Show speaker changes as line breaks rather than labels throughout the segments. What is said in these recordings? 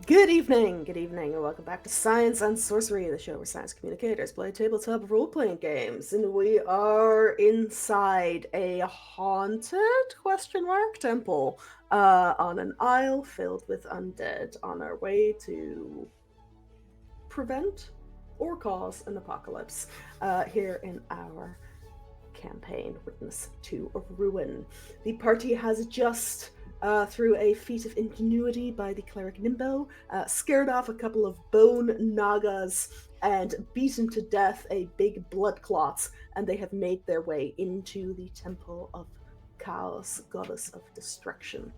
Good evening, and welcome back to Science and Sorcery, the show where science communicators play tabletop role-playing games. And we are inside a haunted question mark temple on an isle filled with undead on our way to prevent or cause an apocalypse here in our campaign, Witness to a Ruin. The party has just, through a feat of ingenuity by the cleric Nimbo, scared off a couple of bone nagas and beaten to death a big blood clot, and they have made their way into the Temple of Chaos, Goddess of Destruction.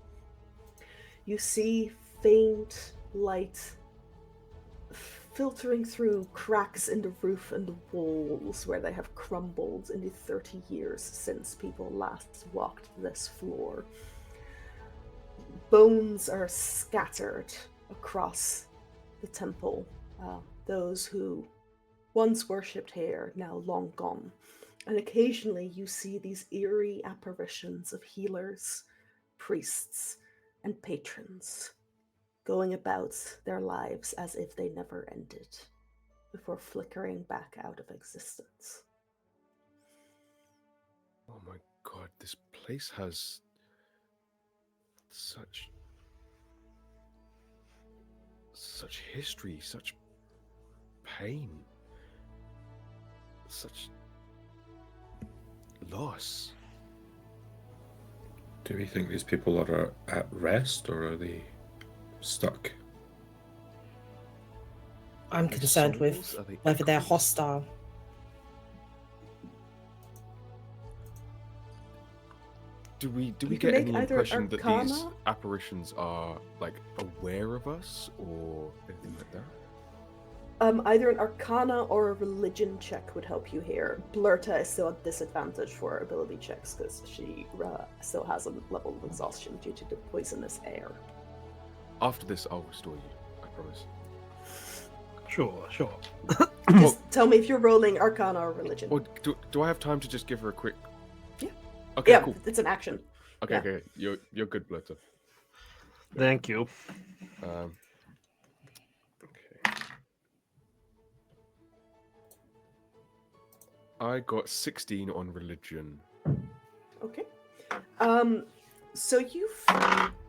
You see faint light filtering through cracks in the roof and the walls where they have crumbled in the 30 years since people last walked this floor. Bones are scattered across the temple. Those who once worshipped here, now long gone. And occasionally you see these eerie apparitions of healers, priests, and patrons going about their lives as if they never ended, before flickering back out of existence.
Oh my god, this place has such history, such pain, such loss.
Do we think these people are at rest or are they stuck?
I'm concerned with whether they're hostile.
Do we
You
get
can
any
make either
impression that these
Arcana.
apparitions are like aware of us or anything like that?
Either an Arcana or a Religion check would help you here. Blurta is still at disadvantage for ability checks because she still has a level of exhaustion due to the poisonous air.
After this, I'll restore you. I promise.
Sure.
Just tell me if you're rolling Arcana or Religion.
Or do I have time to just give her a quick?
Yeah.
Okay.
Yeah,
Cool.
it's an action.
Okay.
Yeah.
Okay. You're good, Blurter.
Thank you.
Okay. I got 16 on religion.
Okay. So you've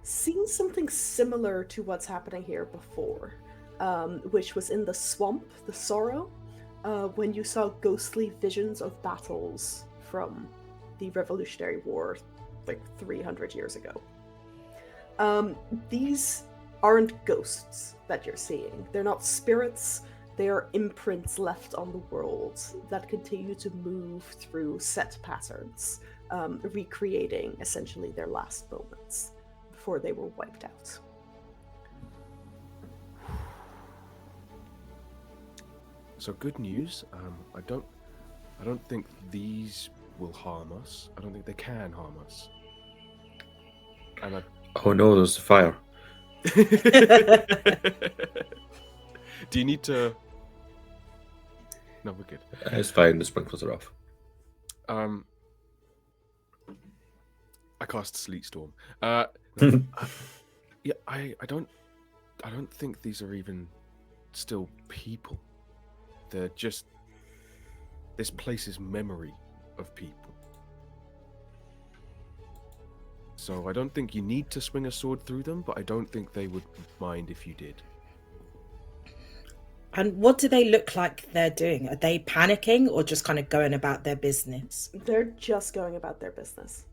seen something similar to what's happening here before, which was in the swamp, the Sorrow, when you saw ghostly visions of battles from the Revolutionary War, like 300 years ago. These aren't ghosts that you're seeing. They're not spirits. They are imprints left on the world that continue to move through set patterns, recreating essentially their last moments before they were wiped out.
So good news. I don't think these will harm us. I don't think they can harm us. And
Oh no, there's the fire.
Do you need to? No, we're good.
It's fine, the sprinklers are off.
I cast Sleet Storm. Yeah, I don't think these are even still people. They're just this place's memory of people. So I don't think you need to swing a sword through them, but I don't think they would mind if you did.
And what do they look like they're doing? Are they panicking or just kind of going about their business?
They're just going about their business.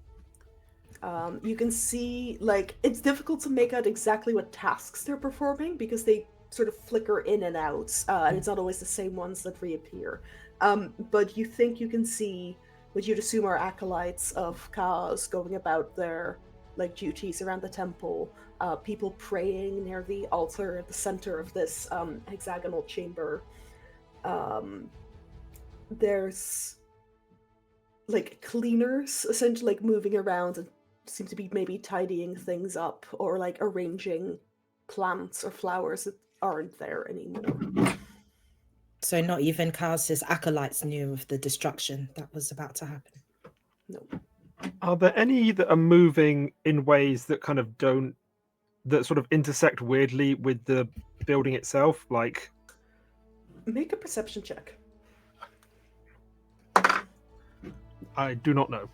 You can see, like, it's difficult to make out exactly what tasks they're performing because they sort of flicker in and out, and it's not always the same ones that reappear. But you think you can see what you'd assume are acolytes of Chaos going about their like duties around the temple, people praying near the altar at the center of this hexagonal chamber. There's like cleaners essentially like moving around and seem to be maybe tidying things up or like arranging plants or flowers that aren't there anymore.
So not even Chaos's acolytes knew of the destruction that was about to happen.
No.
Are there any that are moving in ways that kind of don't that sort of intersect weirdly with the building itself? Like,
Make a perception check.
I do not know.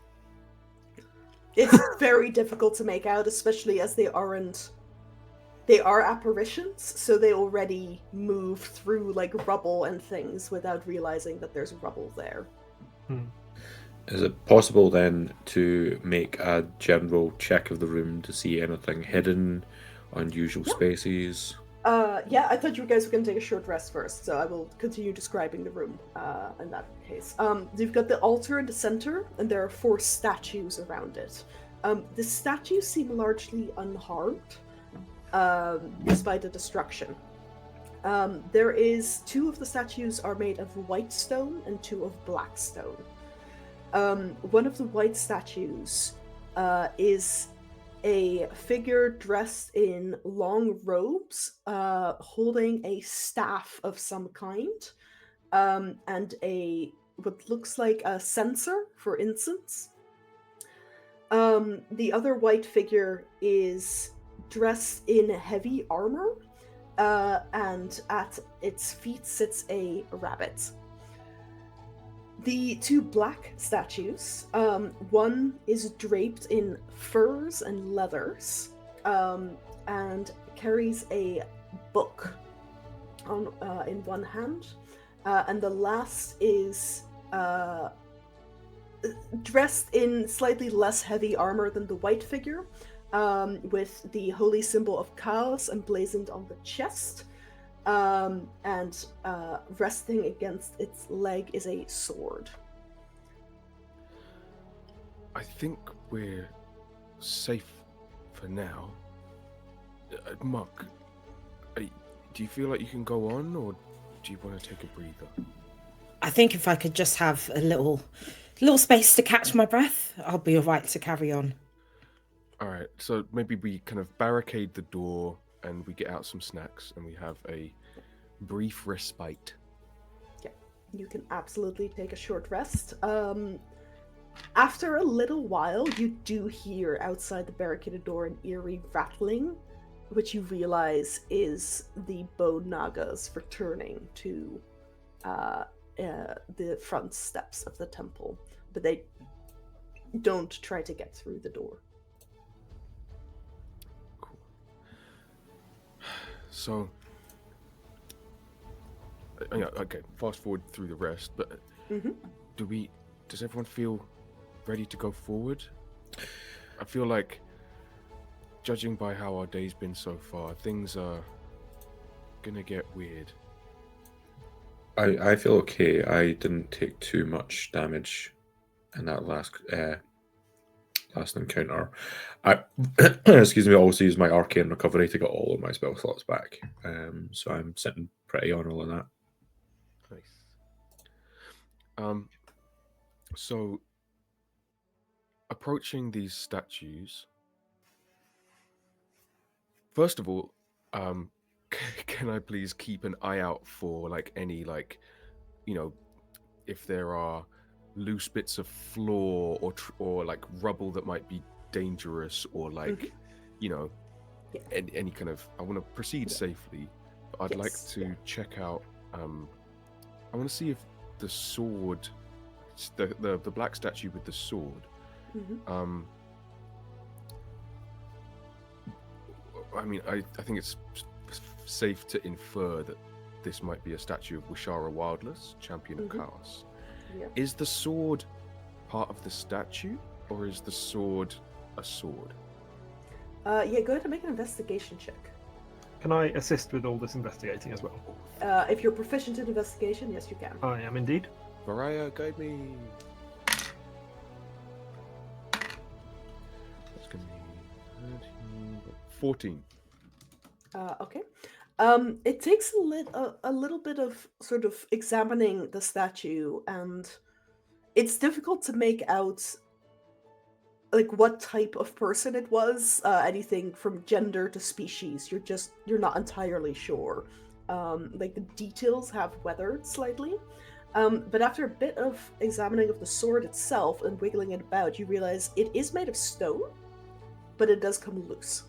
It's very difficult to make out, especially as they are apparitions, so they already move through like rubble and things without realizing that there's rubble there.
Is it possible then to make a general check of the room to see anything hidden, unusual spaces?
Yeah, I thought you guys were going to take a short rest first, so I will continue describing the room in that case. You've got the altar in the center, and there are 4 statues around it. The statues seem largely unharmed, despite the destruction. There is 2 of the statues are made of white stone and 2 of black stone. One of the white statues is a figure dressed in long robes, holding a staff of some kind, and what looks like a censer for incense. The other white figure is dressed in heavy armor, and at its feet sits a rabbit. The 2 black statues, one is draped in furs and leathers, and carries a book in one hand, and the last is dressed in slightly less heavy armor than the white figure, with the holy symbol of chaos emblazoned on the chest. And resting against its leg is a sword.
I think we're safe for now. Muck, do you feel like you can go on, or do you want to take a breather?
I think if I could just have a little space to catch my breath, I'll be all right to carry on.
All right, so maybe we kind of barricade the door and we get out some snacks and we have a brief respite.
Yeah, you can absolutely take a short rest. After a little while, you do hear outside the barricaded door an eerie rattling, which you realize is the Bone Nagas returning to the front steps of the temple, but they don't try to get through the door.
Cool. So, okay, fast forward through the rest, but does everyone feel ready to go forward? I feel like, judging by how our day's been so far, things are gonna get weird.
I feel okay. I didn't take too much damage in that last encounter. I excuse me, I also used my arcane recovery to get all of my spell slots back. So I'm sitting pretty on all of that.
Nice. So approaching these statues, first of all, can I please keep an eye out for like any if there are loose bits of floor or like rubble that might be dangerous, or like any kind of, I want to proceed safely, but I'd like to check out, I want to see if the sword, the black statue with the sword, I mean, I think it's safe to infer that this might be a statue of Wishara Wildless, champion of chaos.
Yeah.
Is the sword part of the statue, or is the sword a sword?
Yeah, go ahead and make an investigation check.
Can I assist with all this investigating as well?
If you're proficient in investigation, yes, you can.
I am indeed.
Mariah, guide me. That's going to be 13, 14.
Okay. It takes a little bit of sort of examining the statue, and it's difficult to make out like what type of person it was. Anything from gender to species, you're not entirely sure. Like the details have weathered slightly, but after a bit of examining of the sword itself and wiggling it about, you realize it is made of stone, but it does come loose.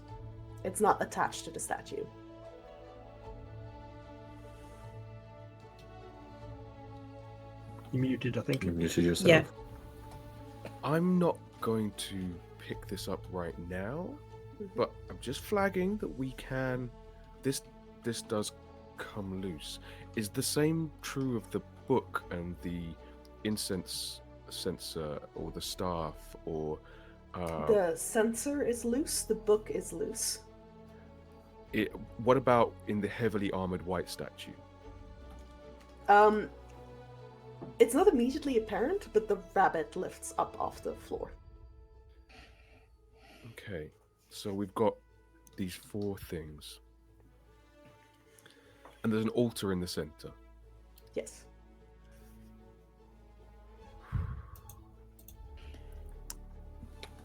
It's not attached to the statue.
You muted, I think.
You muted yourself.
Yeah.
I'm not going to pick this up right now, but I'm just flagging that we can. This does come loose. Is the same true of the book and the incense censer or the staff or?
The censer is loose. The book is loose.
What about in the heavily armored white statue?
It's not immediately apparent, but the rabbit lifts up off the floor.
Okay, so we've got these 4 things. And there's an altar in the center.
Yes.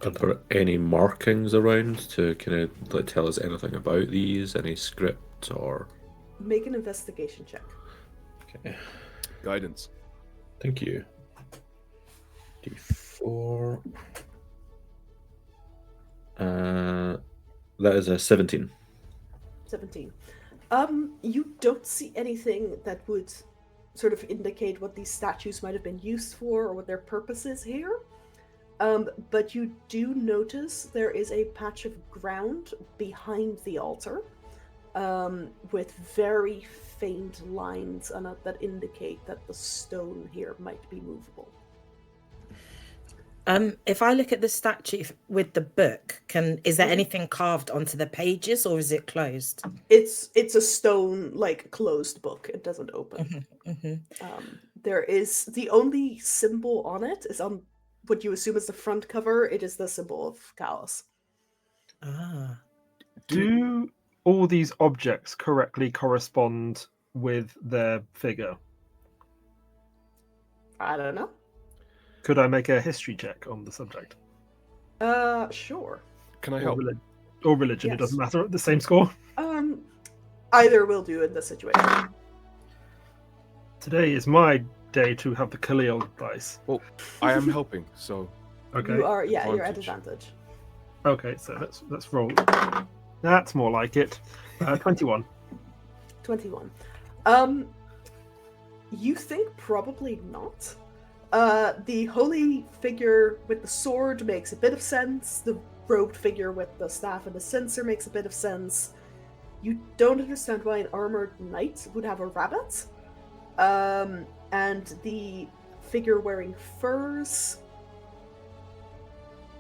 Are there any markings around to kind of like tell us anything about these? Any script or?
Make an investigation check.
Okay.
Guidance.
Thank you. D4. That is a 17.
17. You don't see anything that would sort of indicate what these statues might have been used for or what their purpose is here. But you do notice there is a patch of ground behind the altar, with very faint lines on it that indicate that the stone here might be movable.
If I look at the statue with the book, is there anything carved onto the pages, or is it closed?
It's a stone, like, closed book. It doesn't open. There is the only symbol on it is on what you assume is the front cover. It is the symbol of Callus.
Ah.
Do all these objects correctly correspond with their figure?
I don't know.
Could I make a history check on the subject?
Sure.
Can I help?
Or religion,
Yes.
it doesn't matter, the same score.
Either will do in this situation.
Today is my day to have the Khalil dice.
Well, I am helping, so
Okay.
You are, yeah, you're at
Advantage.
advantage.
Okay, so let's roll. That's more like it. 21.
21. You think probably not. The holy figure with the sword makes a bit of sense. The robed figure with the staff and the censer makes a bit of sense. You don't understand why an armored knight would have a rabbit. And the figure wearing furs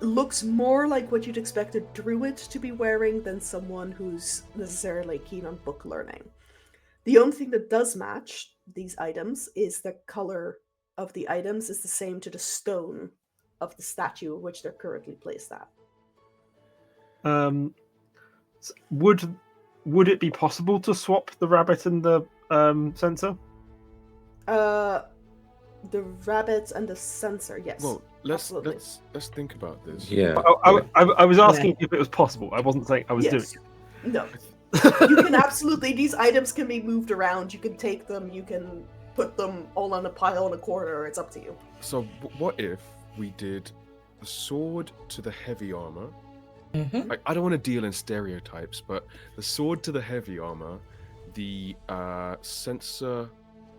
looks more like what you'd expect a druid to be wearing than someone who's necessarily keen on book learning. The only thing that does match these items is the color of the items is the same to the stone of the statue of which they're currently placed at.
Would it be possible to swap the rabbit and the censer?
The rabbits and the censer, yes.
well,
absolutely.
let's think about this.
Yeah.
I was asking if it was possible. I wasn't saying I was doing
Yes.
it.
No. You can absolutely, these items can be moved around. You can take them, you can put them all on a pile in a corner. It's up to you.
So what if we did the sword to the heavy armor?
Mhm.
I don't want to deal in stereotypes, but the sword to the heavy armor, the censer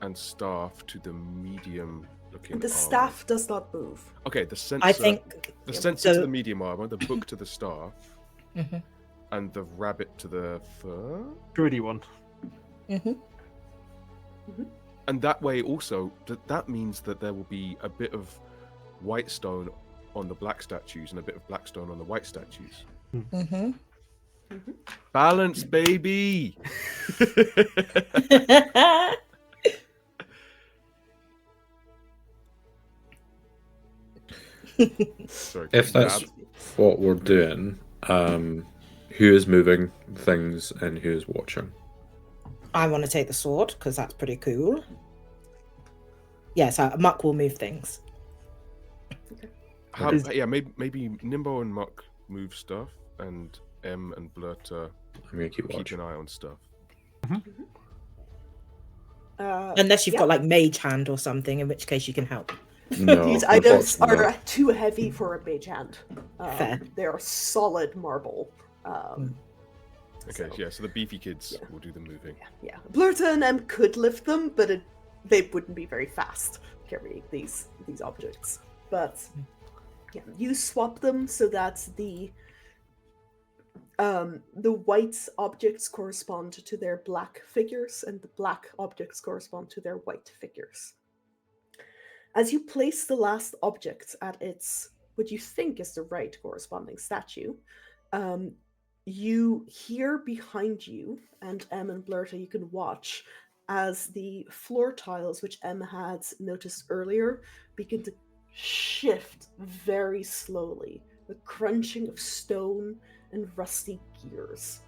and staff to the medium looking
The
armor.
staff does not move.
Okay, the censer.
I think
the censer to
so-
the medium armor, the book to the staff,
Mhm.
and the rabbit to the fur.
Druidy one.
Mhm.
And that way, also, that means that there will be a bit of white stone on the black statues and a bit of black stone on the white statues.
Mhm.
Balance, baby. Sorry,
If that's what we're doing, who is moving things and who is watching?
I want to take the sword because that's pretty cool. Yeah, so Muck will move things.
yeah, maybe Nimbo and Muck move stuff, and M and Blurter
I'm gonna keep
keep
watching.
an eye on stuff.
Unless you've
yeah.
got like mage hand or something, in which case you can help.
No,
These items
unfortunately
are
not.
too heavy for a mage hand.
Fair.
They are solid marble.
Okay,
So,
yeah. So the beefy kids
yeah.
will do the moving.
yeah. Blurta and Em could lift them, but they wouldn't be very fast carrying these objects. But yeah, you swap them so that the white objects correspond to their black figures, and the black objects correspond to their white figures. As you place the last object at its what you think is the right corresponding statue, you hear behind you, and Em and Blurta, you can watch as the floor tiles, which Em had noticed earlier, begin to shift very slowly, the crunching of stone and rusty gears,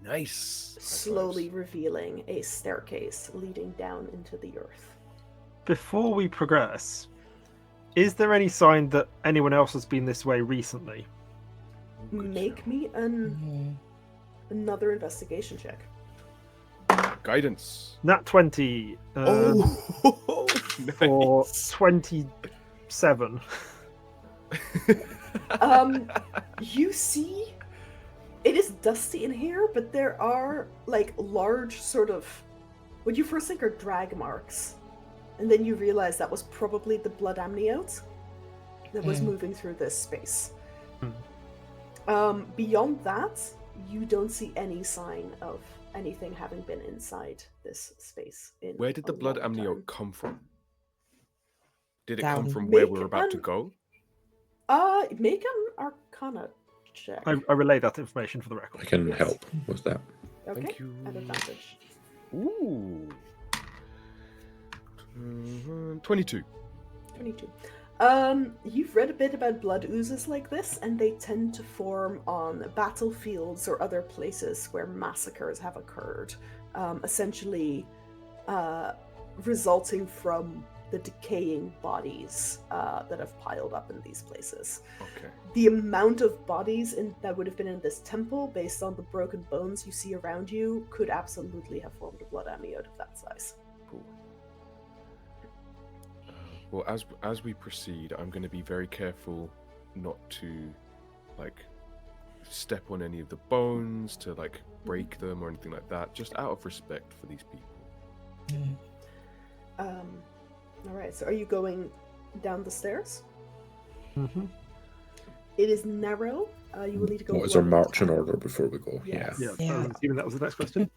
Nice.
slowly revealing a staircase leading down into the earth.
Before we progress, is there any sign that anyone else has been this way recently?
Make me another investigation check.
Guidance.
Nat 20 for 27.
You see, it is dusty in here, but there are like large sort of what you first think are drag marks, and then you realize that was probably the blood amniote that was moving through this space. Beyond that, you don't see any sign of anything having been inside this space.
Where did the blood
long
amniote
time.
come from? Did it
Down.
come from where
Make
we're about to
an-
go?
Make an Arcana check.
I relay that information for the record.
I can
Yes.
help with that.
Okay,
Thank you.
at advantage.
Ooh. 22.
22. You've read a bit about blood oozes like this, and they tend to form on battlefields or other places where massacres have occurred, essentially resulting from the decaying bodies that have piled up in these places.
Okay.
The amount of bodies that would have been in this temple, based on the broken bones you see around you, could absolutely have formed a blood amniote of that size.
Cool. Well, as we proceed, I'm going to be very careful not to, like, step on any of the bones, to like break them or anything like that, just out of respect for these people.
All right, so are you going down the stairs?
Mm-hmm.
It is narrow. You will need to go.
What is our
one at a
marching
time.
order before we go?
Yes.
Yeah,
Yeah.
I'm assuming that was the next question.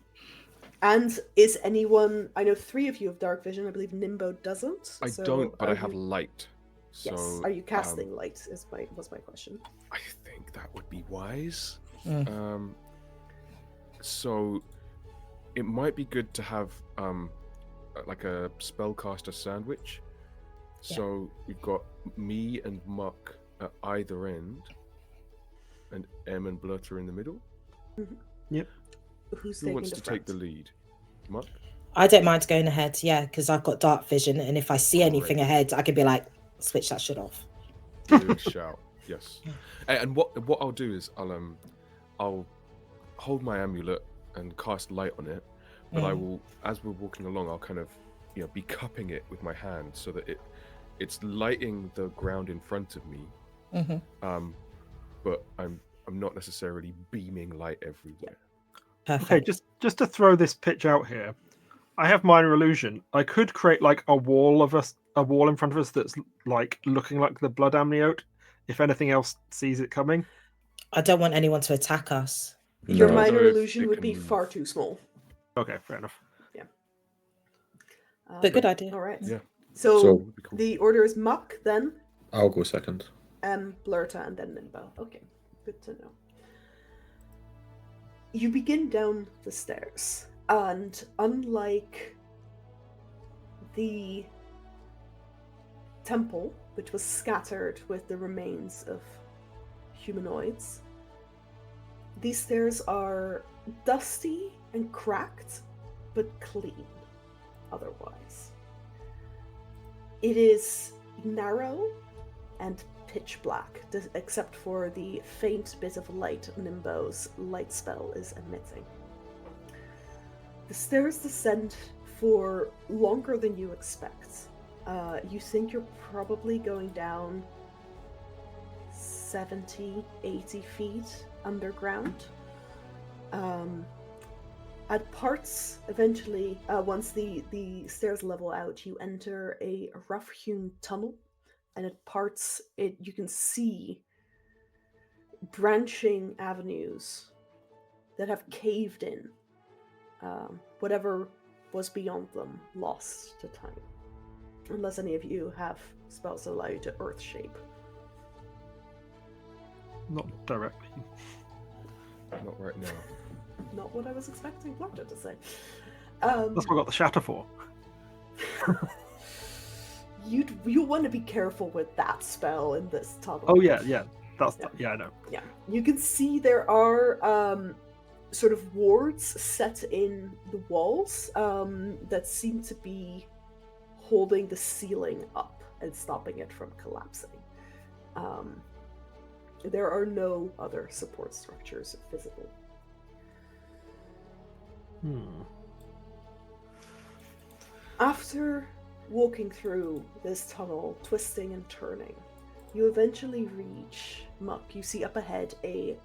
And is anyone? I know 3 of you have dark vision. I believe Nimbo doesn't.
I
so
don't, but I
are
have
you-
light. So,
Yes. Are you casting light? Was my question.
I think that would be wise.
Mm.
So it might be good to have like a spellcaster sandwich.
Yeah.
So we've got me and Muck at either end, and Em and Blurter in the middle.
Who's
Who
taking
wants
the
to take the
front?
lead? Muck?
I don't mind going ahead, yeah, because I've got dark vision, and if I see anything
Great.
ahead, I can be like, switch that shit off.
Good shout. Yes. And what I'll do is I'll hold my amulet and cast light on it, but I will, as we're walking along, I'll kind of be cupping it with my hand so that it's lighting the ground in front of me.
Mm-hmm.
But I'm not necessarily beaming light everywhere.
Perfect.
Okay, just to throw this pitch out here, I have minor illusion. I could create like a wall in front of us that's like looking like the blood amniote. If anything else sees it coming,
I don't want anyone to attack us.
Your
No.
minor
So if
illusion
it
would be
can
far
move.
too small.
okay, fair enough.
But good idea.
All right.
Yeah.
So,
So-
Would be cool.
the order is Muck, then
I'll go second.
Blurta, and then Nimbo. Okay, good to know. You begin down the stairs, and unlike the temple, which was scattered with the remains of humanoids, these stairs are dusty and cracked, but clean otherwise. It is narrow and pitch black, except for the faint bit of light Nimbo's light spell is emitting. The stairs descend for longer than you expect. You think you're probably going down 70, 80 feet underground. At parts, eventually, once the stairs level out, you enter a rough-hewn tunnel, and at parts, you can see branching avenues that have caved in. Whatever was beyond them lost to time. Unless any of you have spells that allow you to earth shape.
Not directly.
Not right now.
Not what I was expecting Florida to say.
That's what I got the shatter for.
You want to be careful with that spell in this tunnel.
Oh yeah. That's
Yeah.
yeah, I know.
Yeah, you can see there are sort of wards set in the walls that seem to be holding the ceiling up and stopping it from collapsing. There are no other support structures visible. After walking through this tunnel, twisting and turning, you eventually reach Muck. You see up ahead a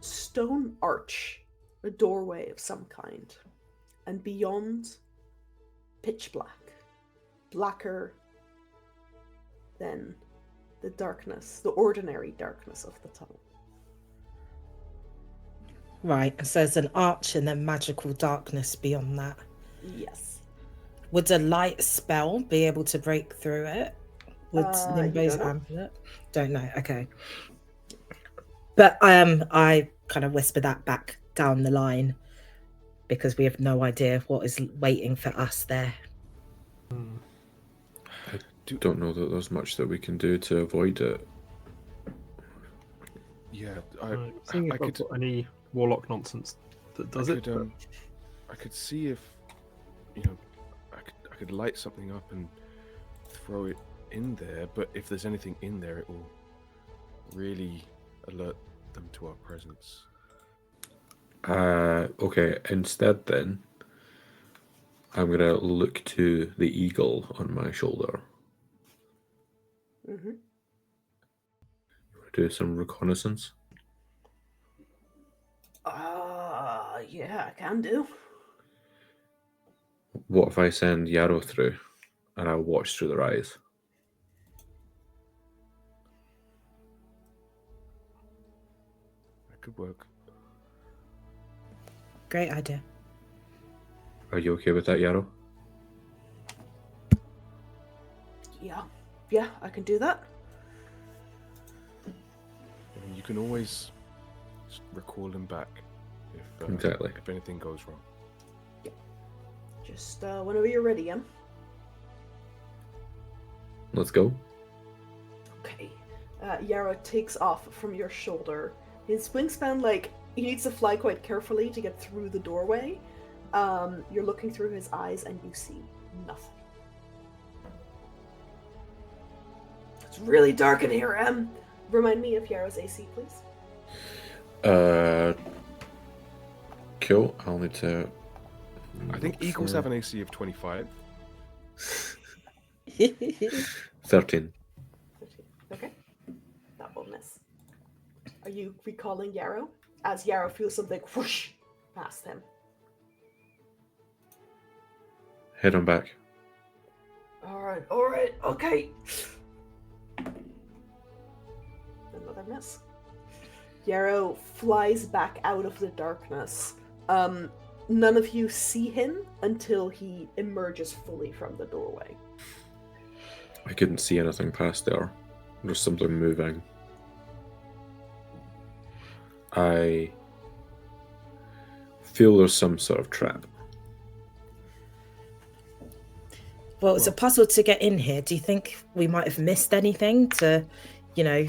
stone arch, a doorway of some kind, and beyond, pitch black, blacker than the darkness, the ordinary darkness of the tunnel.
Right, so there's an arch and then magical darkness beyond that.
Yes.
Would a light spell be able to break through it? Would Nimbo's
don't know.
amulet? Don't know. Okay. But I kind of whisper that back down the line because we have no idea what is waiting for us there.
I don't know that there's much that we can do to avoid it.
Yeah,
Seeing if
I
I've
could.
got any warlock nonsense that does it. but-
I could see if, I could light something up and throw it in there. But if there's anything in there, it will really alert them to our presence.
Okay, instead then, I'm gonna look to the eagle on my shoulder.
Mm-hmm.
Do some reconnaissance.
Yeah, I can do.
What if I send Yarrow through and I'll watch through their eyes?
That could work.
Great idea.
Are you okay with that, Yarrow?
Yeah, I can do that.
I mean, you can always just recall them back
Exactly.
if anything goes wrong.
Just whenever you're ready, Em.
Let's go.
Okay. Yarrow takes off from your shoulder. His wingspan, he needs to fly quite carefully to get through the doorway. You're looking through his eyes and you see nothing. It's really dark in here, Em. Remind me of Yarrow's AC, please.
Cool. I'll need to.
I think eagles have an AC of 25.
13.
Okay. That will miss. Are you recalling Yarrow? As Yarrow feels something whoosh past him.
Head on back.
Alright, okay. Another miss. Yarrow flies back out of the darkness. None of you see him until he emerges fully from the doorway.
I couldn't see anything past there. There's something moving. I feel there's some sort of trap.
Well, it's a puzzle to get in here. Do you think we might have missed anything to,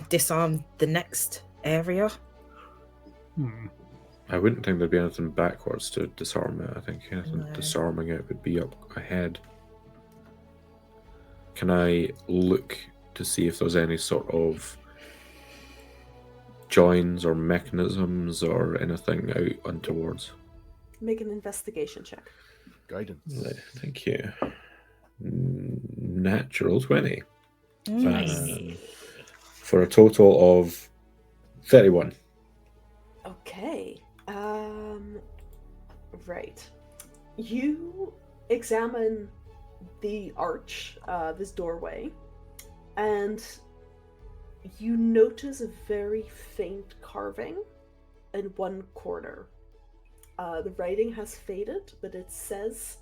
disarm the next area?
I wouldn't think there'd be anything backwards to disarm it. I think anything
No.
disarming it would be up ahead. Can I look to see if there's any sort of joins or mechanisms or anything out untowards?
Make an investigation check.
Guidance.
Thank you. Natural 20.
Nice.
For a total of 31.
Okay. Right. You examine the arch, this doorway, and you notice a very faint carving in one corner. The writing has faded, but it says...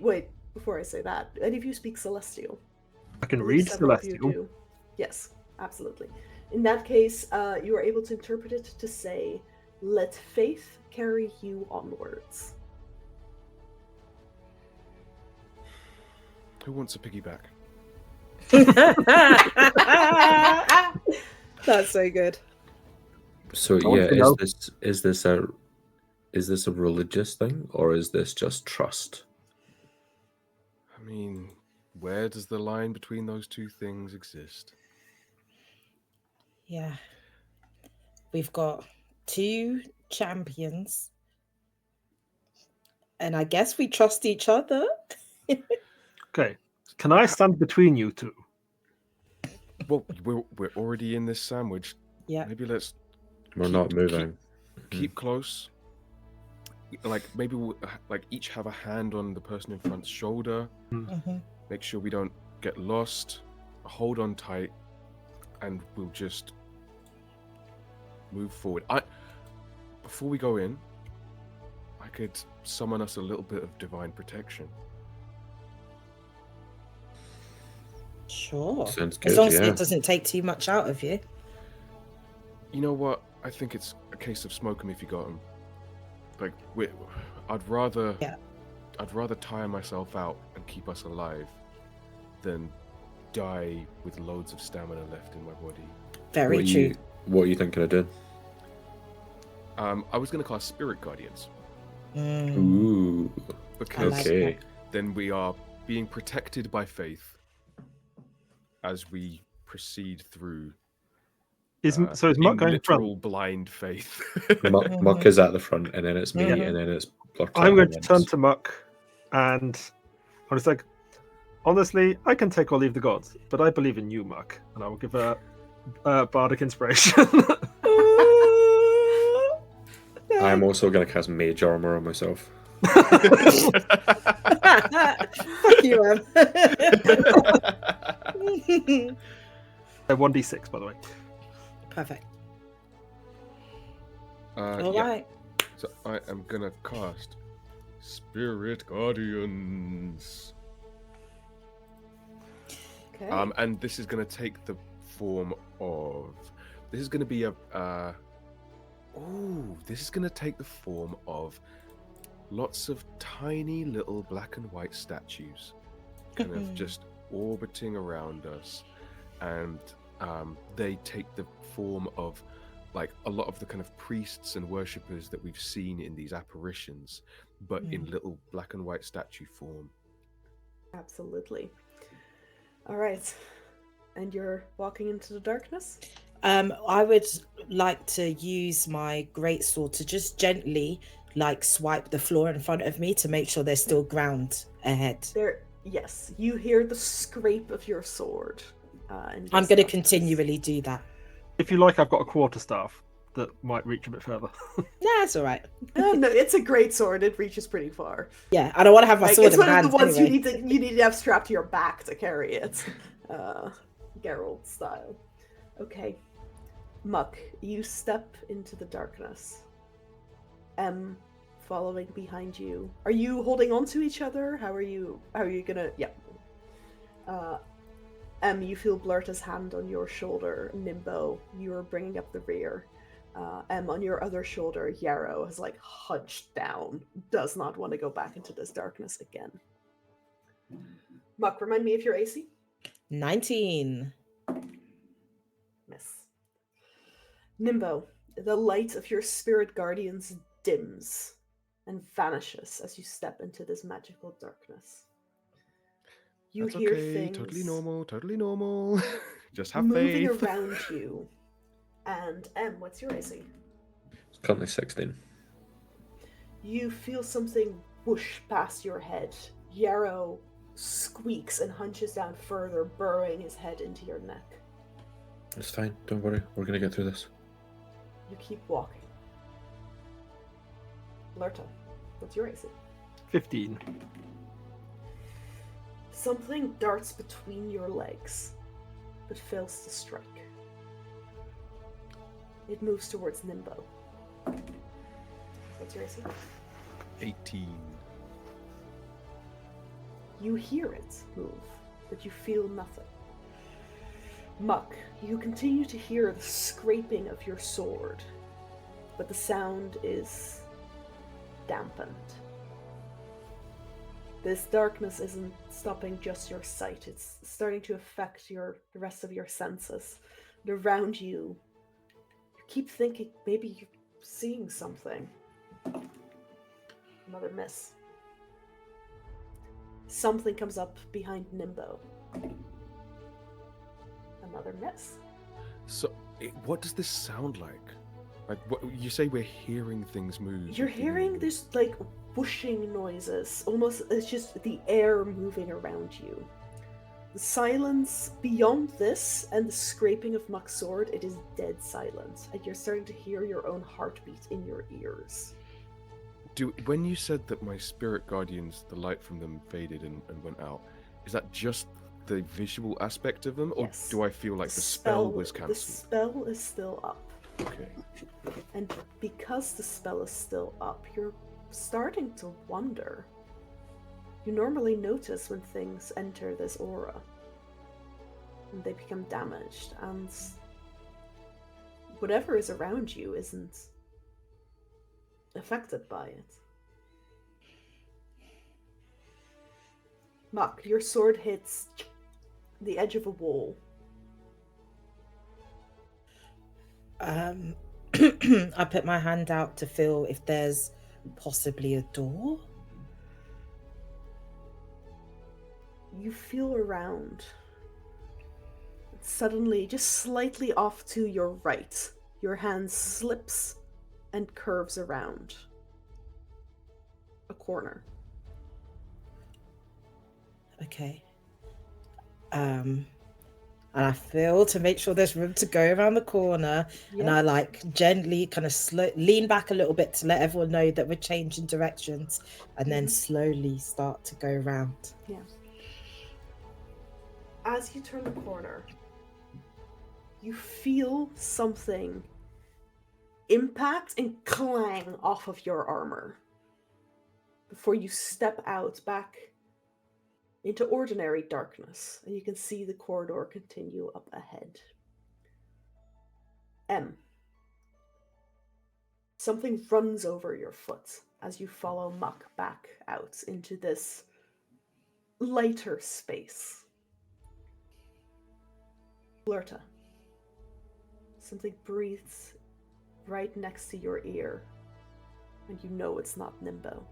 Wait, before I say that, any of you speak Celestial?
I can
At
read
least several of you
Celestial.
do. Yes, absolutely. In that case, you are able to interpret it to say, "Let faith carry you onwards."
Who wants a piggyback?
That's so good.
So
I want
yeah,
to know.
is this a religious thing, or is this just trust?
I mean, where does the line between those two things exist?
Yeah. We've got 2 champions. And I guess we trust each other.
Okay. Can I stand between you two?
Well, we're already in this sandwich.
Yeah.
Maybe let's
We're
Keep-
not moving.
keep close. Like maybe we'll, like each have a hand on the person in front's shoulder.
Mhm.
Make sure we don't get lost. Hold on tight, and we'll just move forward. Before we go in, I could summon us a little bit of divine protection.
Sure.
Sounds
As
good.
long as
Yeah.
it doesn't take too much out of you.
You know what? I think it's a case of smoke 'em if you got 'em. Like I'd rather tire myself out and keep us alive than die with loads of stamina left in my body.
Very
What are
true.
what are you thinking of doing?
I was going to cast Spirit Guardians
Mm.
Ooh.
because
like
Okay.
then we are being protected by faith as we proceed through.
So is Muck going front?
literal blind faith.
Muck is at the front, and then it's me,
Mhm.
and then it's Blurta
I'm going to
once.
turn to Muck, and I'm just like, honestly, I can take or leave the gods, but I believe in you, Muck, and I will give a bardic inspiration.
I'm also going to cast Mage Armor on myself.
Fuck you, Em.
1d6, by the way.
Perfect.
Yeah.
Alright.
So I am gonna cast Spirit Guardians.
Okay.
And this is gonna take the form of. This is gonna be a. This is gonna take the form of lots of tiny little black and white statues, kind of just orbiting around us, and they take the form of like a lot of the kind of priests and worshippers that we've seen in these apparitions, but in little black and white statue form.
Absolutely. All right. And you're walking into the darkness?
I would like to use my greatsword to just gently like swipe the floor in front of me to make sure there's still ground ahead.
Yes, you hear the scrape of your sword.
I'm going to continually do that.
If you like, I've got a quarterstaff that might reach a bit further.
Nah, it's all right.
No, it's a great sword. It reaches pretty far.
Yeah, I don't want to have my
Like,
sword
it's
in
one
my
of
hands
the ones
anyway.
you need to have strapped to your back to carry it, Geralt style. Okay, Muck, you step into the darkness. Following behind you. Are you holding on to each other? How are you gonna? Yeah. You feel Blurta's hand on your shoulder. Nimbo, you're bringing up the rear. On your other shoulder, Yarrow has like hunched down, does not want to go back into this darkness again. Muck, remind me of your AC?
19.
Miss. Nimbo, the light of your spirit guardians dims and vanishes as you step into this magical darkness. You
That's
hear
okay,
things
totally normal. Just have
moving
faith.
around you. And what's your AC?
It's currently 16.
You feel something whoosh past your head. Yarrow squeaks and hunches down further, burrowing his head into your neck.
It's fine. Don't worry. We're going to get through this.
You keep walking. Lerta, what's your AC?
15.
Something darts between your legs, but fails to strike. It moves towards Nimbo. What's your AC?
18.
You hear it move, but you feel nothing. Muck, you continue to hear the scraping of your sword, but the sound is dampened. This darkness isn't stopping just your sight, it's starting to affect the rest of your senses. And around you, you keep thinking maybe you're seeing something. Another miss. Something comes up behind Nimbo. Another miss.
So, what does this sound like? Like, what you say? We're hearing things move.
You're hearing this like whooshing noises. Almost, it's just the air moving around you. The silence beyond this and the scraping of Muck's sword, it is dead silent, and you're starting to hear your own heartbeat in your ears.
When you said that my spirit guardians, the light from them faded and went out, is that just the visual aspect of them, or
Yes.
do I feel like the spell was
The
cancelled?
spell is still up.
Okay.
And because the spell is still up, you're starting to wonder. You normally notice when things enter this aura, and they become damaged, and whatever is around you isn't affected by it. Muck, your sword hits the edge of a wall.
I put my hand out to feel if there's possibly a door.
You feel around. Suddenly, just slightly off to your right, your hand slips and curves around a corner.
Okay. And I feel to make sure there's room to go around the corner, and I like gently kind of lean back a little bit to let everyone know that we're changing directions, and then slowly start to go around.
Yeah. As you turn the corner, you feel something impact and clang off of your armor before you step out back into ordinary darkness, and you can see the corridor continue up ahead. Something runs over your foot as you follow Muck back out into this lighter space. Lerta. Something breathes right next to your ear, and you know it's not Nimbo.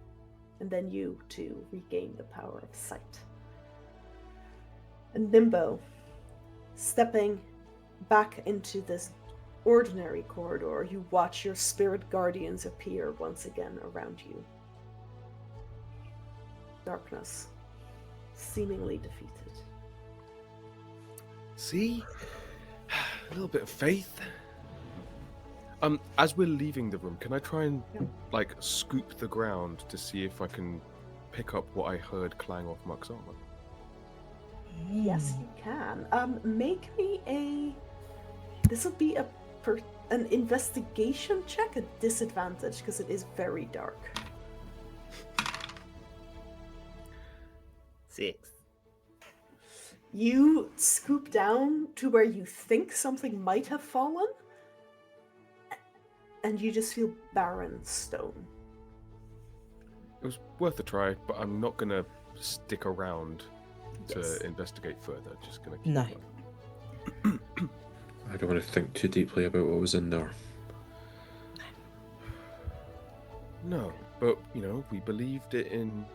And then you, too, regain the power of sight. And Nimbo, stepping back into this ordinary corridor, you watch your spirit guardians appear once again around you. Darkness, seemingly defeated.
See? A little bit of faith. As we're leaving the room, can I try and like scoop the ground to see if I can pick up what I heard clang off Muck's armor?
Yes, you can. Make me this will be an investigation check at disadvantage because it is very dark.
6.
You scoop down to where you think something might have fallen, and you just feel barren stone.
It was worth a try, but I'm not gonna stick around to
Yes.
investigate further. Just gonna keep
No.
going.
I don't want to think too deeply about what was in there.
No, but we believed it in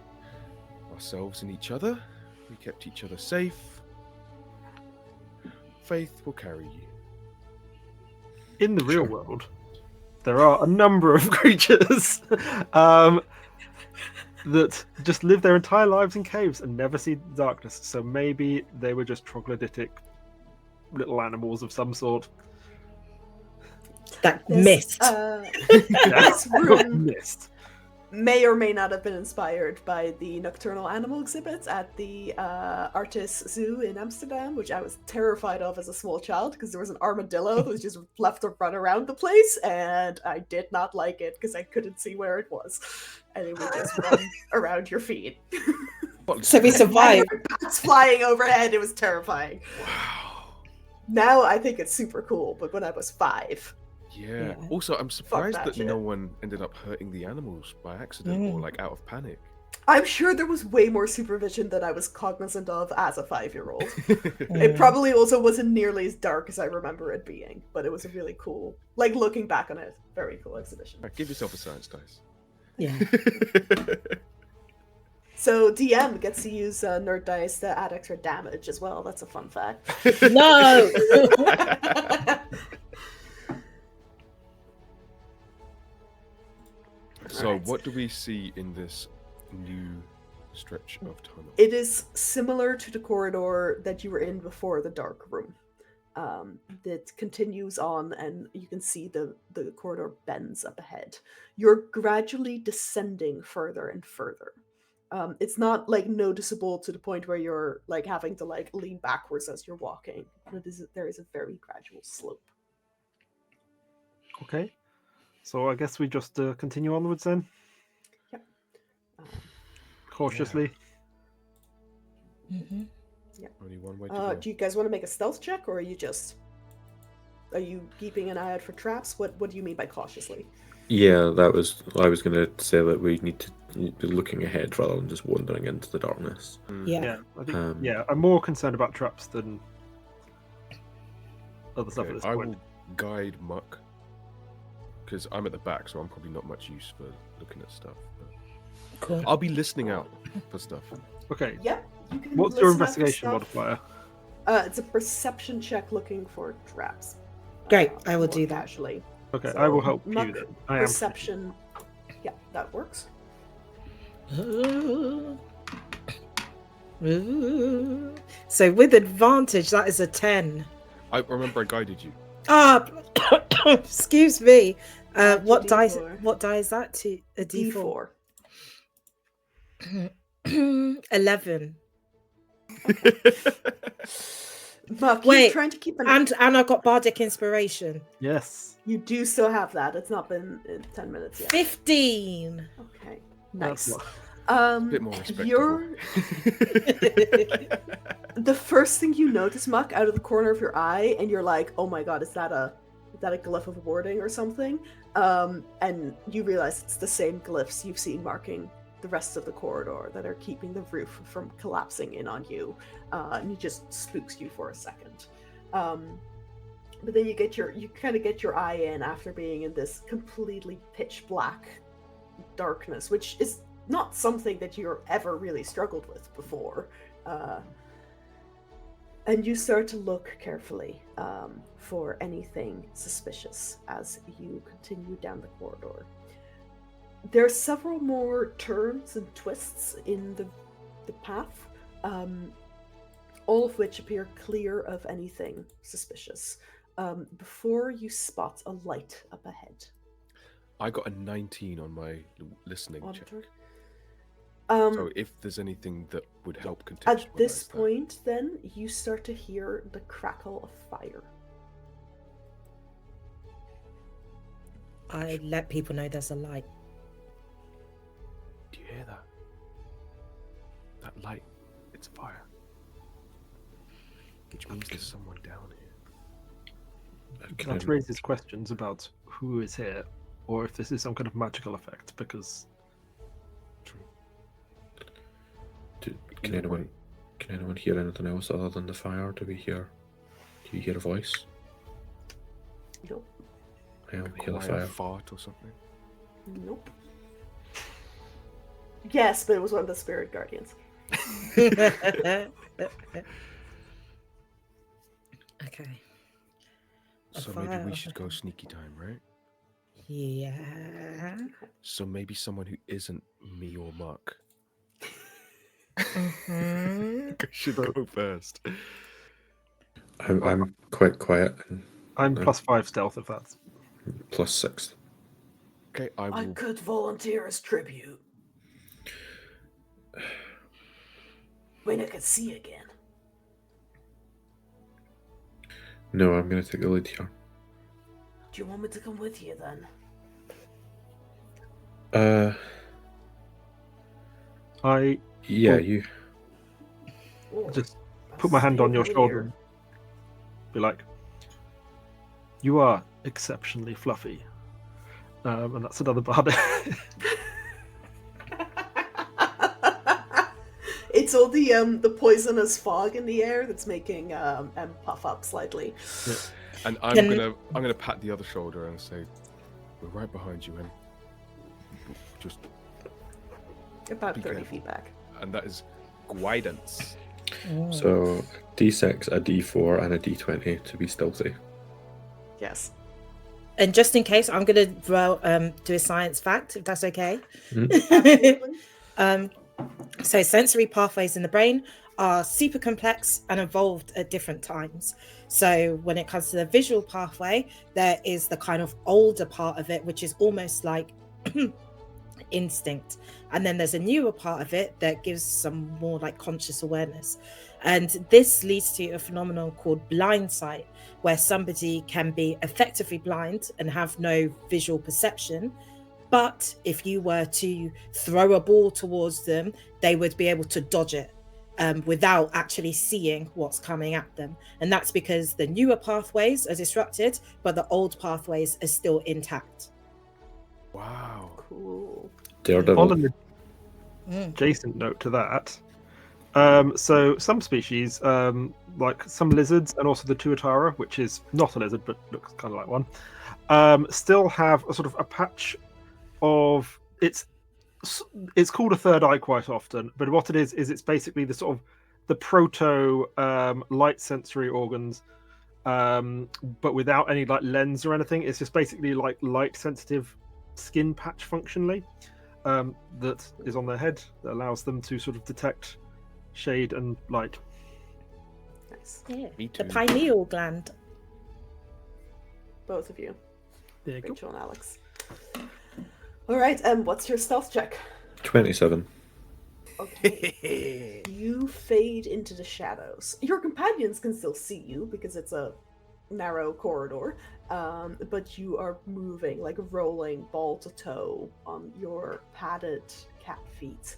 ourselves and each other. We kept each other safe. Faith will carry you.
In the real world, there are a number of creatures that just live their entire lives in caves and never see darkness. So maybe they were just troglodytic little animals of some sort.
That
This,
mist.
This room
Missed.
may or may not have been inspired by the nocturnal animal exhibits at the Artis Zoo in Amsterdam, which I was terrified of as a small child because there was an armadillo that was just left to run around the place, and I did not like it because I couldn't see where it was, and it would just run around your feet.
So we survived.
Bats flying overhead, it was terrifying.
Wow.
Now I think it's super cool, but when I was 5,
Yeah.
Yeah.
Also, I'm surprised
that
that
shit.
no one ended up hurting the animals by accident or like out of panic.
I'm sure there was way more supervision than I was cognizant of as a 5-year-old.
Mm.
It probably also wasn't nearly as dark as I remember it being, but it was a really cool, like looking back on it, very cool exhibition.
Right, give yourself a science dice.
Yeah.
So DM gets to use nerd dice to add extra damage as well. That's a fun fact.
No.
So,
Alright.
what do we see in this new stretch of tunnel?
It is similar to the corridor that you were in before the dark room. That continues on, and you can see the corridor bends up ahead. You're gradually descending further and further. It's not like noticeable to the point where you're like having to like lean backwards as you're walking. But there is a very gradual slope.
Okay. So I guess we just continue onwards then,
Um,
cautiously.
Mhm.
Only one way to go.
do you guys want to make a stealth check, or are you keeping an eye out for traps? What do you mean by cautiously?
Yeah, I was going to say that we need to be looking ahead rather than just wandering into the darkness.
Mm.
Yeah.
Yeah, I think.
Um,
Yeah, I'm more concerned about traps than other stuff
Okay,
at this
I
point.
will guide Muck because I'm at the back, so I'm probably not much use for looking at stuff. But
Cool.
I'll be listening out for stuff.
Okay.
Yep. You can
What's your
listen out for
investigation
stuff.
modifier?
It's a perception check looking for traps.
Great, I will
more
do that.
Casually.
Okay,
So,
I will help
Muck,
you then. I am.
Perception. Yeah, that works.
So with advantage, that is a 10.
I remember I guided you.
Ah, excuse me.
Add
What
your
dice?
D4.
What die is that? To a D4.
D4.
11.
Muck,
Wait,
you're trying to keep an.
And I got bardic inspiration.
Yes.
You do still have that. It's not been 10 minutes yet.
15.
Okay,
That's
nice.
not-
A bit more respectable.
You're the first thing you notice, Muck, out of the corner of your eye, and you're like, "Oh my god, is that a glyph of warding or something?" And you realize it's the same glyphs you've seen marking the rest of the corridor that are keeping the roof from collapsing in on you, and it just spooks you for a second. But then you kind of get your eye in after being in this completely pitch black darkness, which is not something that you're ever really struggled with before. And you start to look carefully for anything suspicious as you continue down the corridor. There are several more turns and twists in the path, all of which appear clear of anything suspicious, before you spot a light up ahead.
I got a 19 on my listening check.
Onward.
So if there's anything that would help contextualize
At this
that.
point, then, you start to hear the crackle of fire.
I let people know there's a light.
Do you hear that? That light, it's fire. Which means there's someone down here.
Can I-
That raises questions about who is here, or if this is some kind of magical effect. Because
True.
Can
Either way.
anyone hear anything else other than the fire? Do you hear a voice?
Nope.
I
A
don't hear the
quiet
fire.
fart or something.
Nope. Yes, but it was one of the spirit guardians.
Okay. A
So maybe
fire.
we should go sneaky time, right?
Yeah.
So maybe someone who isn't me or Muck
Mhm.
should go first.
I'm quite quiet. And
I'm
No.
+5 stealth if that's.
+6.
Okay, I
I
will.
could volunteer as tribute. When I could see again.
No, I'm going to take the lead here.
Do you want me to come with you then?
Yeah,
Oh.
you.
Oh,
Just
I'll
put my hand
stay
on your
over
shoulder
here.
and be like, "You are exceptionally fluffy," and that's another bard.
It's all the poisonous fog in the air that's making M puff up slightly.
And I'm gonna pat the other shoulder and say, "We're right behind you, and just
About
Be
30
careful.
feet back.
and that is guidance."
So D6, a D4, and a D20 to be stealthy.
Yes.
And just in case, I'm going to do a science fact, if that's okay.
Absolutely.
So sensory pathways in the brain are super complex and evolved at different times. So when it comes to the visual pathway, there is the kind of older part of it, which is almost like instinct. And then there's a newer part of it that gives some more like conscious awareness. And this leads to a phenomenon called blind sight, where somebody can be effectively blind and have no visual perception. But if you were to throw a ball towards them, they would be able to dodge it without actually seeing what's coming at them. And that's because the newer pathways are disrupted, but the old pathways are still intact.
Wow.
Cool.
Daredevil.
On an adjacent note to that, so some species, like some lizards and also the tuatara, which is not a lizard but looks kind of like one, still have a sort of a patch of it's called a third eye quite often, but what it is it's basically the sort of the proto light sensory organs, but without any like lens or anything. It's just basically like light sensitive skin patch functionally that is on their head that allows them to sort of detect shade and light.
Nice.
Yeah,
Me
the
too.
pineal gland.
Both of you.
There you go.
Rachel and Alex. All right, what's your stealth check?
27.
Okay. You fade into the shadows. Your companions can still see you because it's a narrow corridor, but you are moving, like rolling ball to toe on your padded cat feet.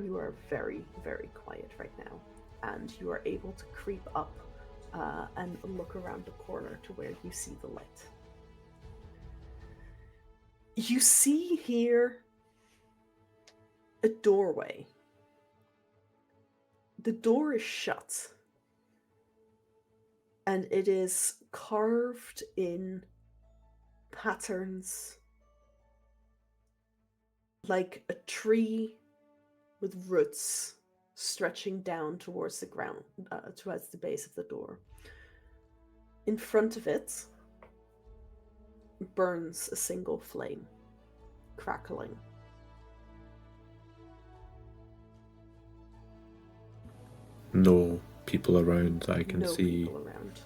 You are very, very quiet right now, and you are able to creep up and look around the corner to where you see the light. You see here a doorway. The door is shut, and it is carved in patterns like a tree with roots stretching down towards the ground, towards the base of the door. In front of it burns a single flame, crackling.
No people around I can
No
see.
people around.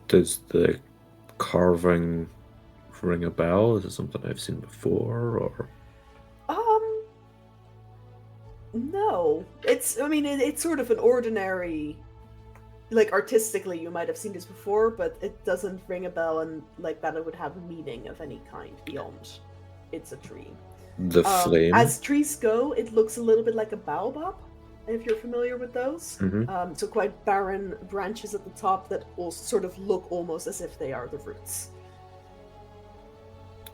Does the carving ring a bell? Is it something I've seen before, or?
No. It's sort of an ordinary, like artistically you might have seen this before, but it doesn't ring a bell and like that it would have a meaning of any kind beyond it's a tree.
The flame?
As trees go, it looks a little bit like a baobab, if you're familiar with those.
Mhm.
So quite barren branches at the top that also sort of look almost as if they are the roots.